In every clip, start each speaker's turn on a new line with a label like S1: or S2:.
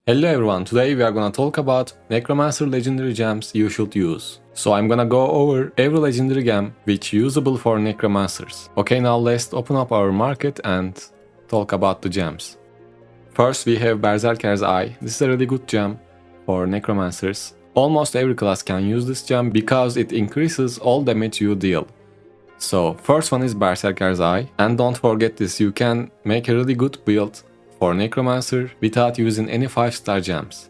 S1: Hello everyone, today we are gonna talk about Necromancer legendary gems you should use. So I'm gonna go over every legendary gem which usable for Necromancers. Okay, now let's open up our market and talk about the gems. First we have Berserker's Eye. This is a really good gem for Necromancers. Almost every class can use this gem because it increases all damage you deal. So first one is Berserker's Eye, and don't forget this, you can make a really good build for Necromancer without using any 5-star gems.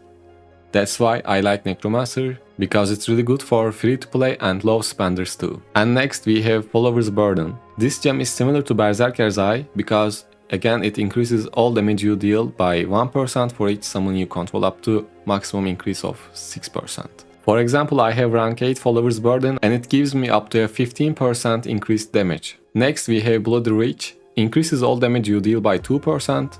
S1: That's why I like Necromancer, because it's really good for free to play and low spenders too. And next we have Follower's Burden. This gem is similar to Berserker's Eye because again it increases all damage you deal by 1% for each summon you control up to maximum increase of 6%. For example, I have rank 8 Follower's Burden and it gives me up to a 15% increased damage. Next we have Bloody Reach. Increases all damage you deal by 2%.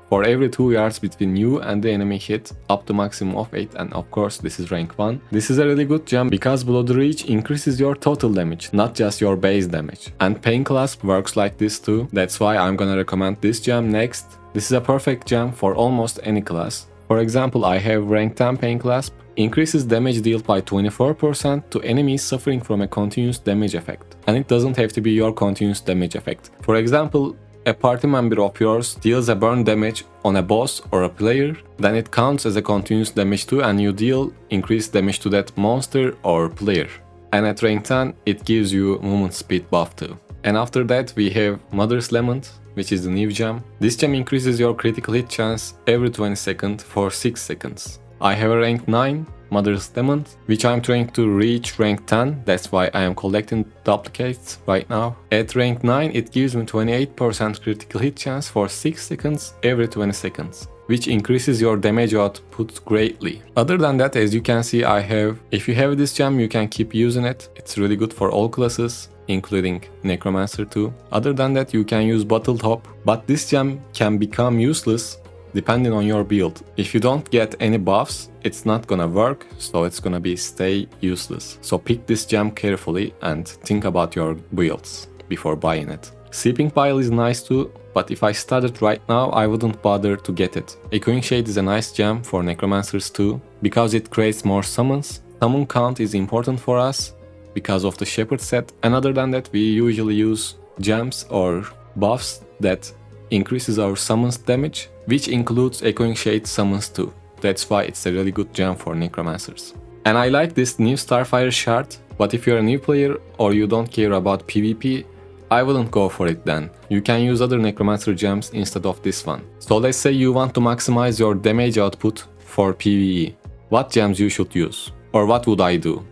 S1: For every 2 yards between you and the enemy hit, up to maximum of 8, and of course this is rank 1. This is a really good gem because Bloody Reach increases your total damage, not just your base damage. And Pain Clasp works like this too, that's why I'm gonna recommend this gem next. This is a perfect gem for almost any class. For example, I have rank 10 Pain Clasp, increases damage dealt by 24% to enemies suffering from a continuous damage effect. And it doesn't have to be your continuous damage effect. For example, a party member of yours deals a burn damage on a boss or a player, then it counts as a continuous damage too and you deal increased damage to that monster or player. And at rank 10, it gives you movement speed buff too. And after that we have Mother's Lament, which is the new gem. This gem increases your critical hit chance every 20 seconds for 6 seconds. I have a rank 9 Mother's Lament, which I'm trying to reach rank 10, that's why I am collecting duplicates right now. At rank 9 it gives me 28% critical hit chance for 6 seconds every 20 seconds, which increases your damage output greatly. Other than that, as you can see, if you have this gem you can keep using it. It's really good for all classes, including Necromancer too. Other than that you can use Battle Top, but this gem can become useless depending on your build. If you don't get any buffs, it's not gonna work, so it's gonna stay useless. So pick this gem carefully and think about your builds before buying it. Sleeping Pile is nice too, but if I started right now, I wouldn't bother to get it. Echoing Shade is a nice gem for Necromancers too, because it creates more summons. Summon count is important for us because of the Shepherd set, and other than that we usually use gems or buffs that increases our summons damage, which includes Echoing Shade summons too. That's why it's a really good gem for Necromancers. And I like this new Starfire shard, but if you're a new player or you don't care about PvP, I wouldn't go for it then. You can use other Necromancer gems instead of this one. So let's say you want to maximize your damage output for PvE. What gems you should use? Or what would I do?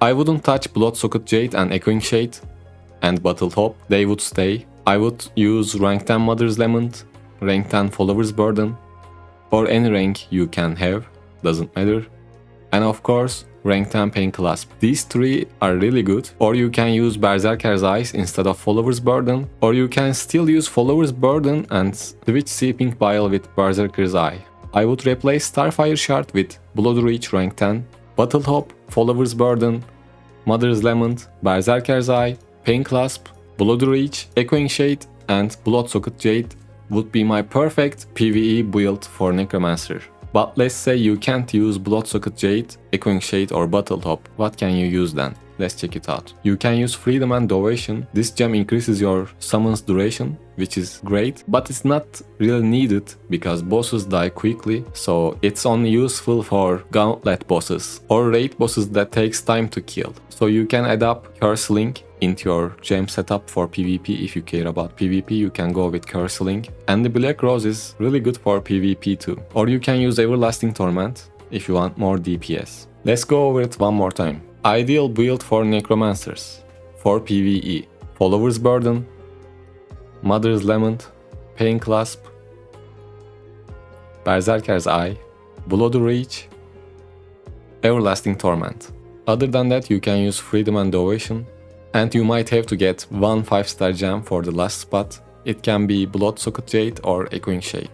S1: I wouldn't touch Bloodsocket Jade and Echoing Shade and Battle Top, they would stay. I would use rank 10 Mother's Lament, rank 10 Follower's Burden, or any rank you can have, doesn't matter. And of course, rank 10 Pain Clasp. These 3 are really good. Or you can use Berserker's Eyes instead of Follower's Burden, or you can still use Follower's Burden and switch Sleeping Pile with Berserker's Eye. I would replace Starfire Shard with Bloody Reach rank 10, Battle Top, Follower's Burden, Mother's Lament, Berserker's Eye, Pain Clasp, Bloody Reach, Echoing Shade, and Bloodsocket Jade would be my perfect PvE build for Necromancer. But let's say you can't use Bloodsocket Jade, Echoing Shade or Battle Top. What can you use then? Let's check it out. You can use Freedom and Duration. This gem increases your summons duration, which is great, but it's not really needed because bosses die quickly, so it's only useful for gauntlet bosses or raid bosses that takes time to kill. So you can adapt Curse Link into your gem setup for PvP. If you care about PvP, you can go with Curse Link. And the Black Rose is really good for PvP too. Or you can use Everlasting Torment if you want more DPS. Let's go over it one more time. Ideal build for Necromancers for PvE: Follower's Burden, Mother's Lament, Pain Clasp, Berserker's Eye, Bloody Reach, Everlasting Torment. Other than that, you can use Freedom and Duration, and you might have to get one 5-star gem for the last spot. It can be Bloodsocket Jade or Echoing Shade.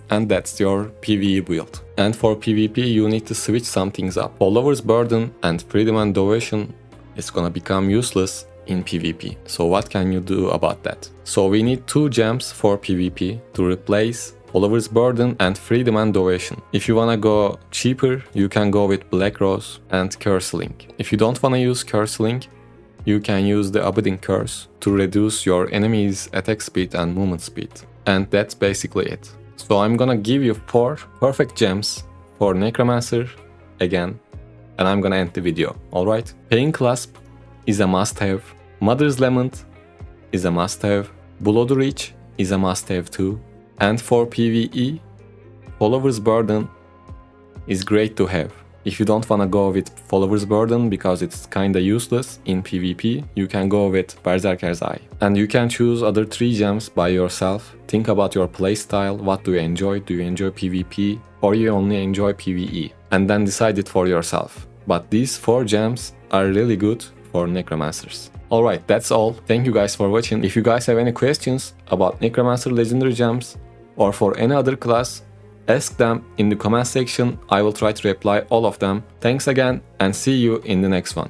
S1: And that's your PvE build. And for PvP you need to switch some things up. Follower's Burden and Freedom and Duration is gonna become useless in PvP. So what can you do about that? So we need 2 gems for PvP to replace Follower's Burden, and Freedom and Duration. If you wanna go cheaper, you can go with Black Rose and Curse Link. If you don't wanna use Curse Link, you can use the Abiding Curse to reduce your enemy's attack speed and movement speed. And that's basically it. So I'm gonna give you 4 perfect gems for Necromancer again, and I'm gonna end the video, alright? Pain Clasp is a must-have, Mother's Lament is a must-have, Blood Reach is a must-have too, and for PvE, Follower's Burden is great to have. If you don't wanna go with Follower's Burden because it's kinda useless in PvP, you can go with Berserker's Eye. And you can choose other 3 gems by yourself. Think about your playstyle, what do you enjoy? Do you enjoy PvP or you only enjoy PvE? And then decide it for yourself. But these 4 gems are really good for Necromancers. Alright, that's all. Thank you guys for watching. If you guys have any questions about Necromancer Legendary Gems or for any other class, ask them in the comment section. I will try to reply all of them. Thanks again and see you in the next one.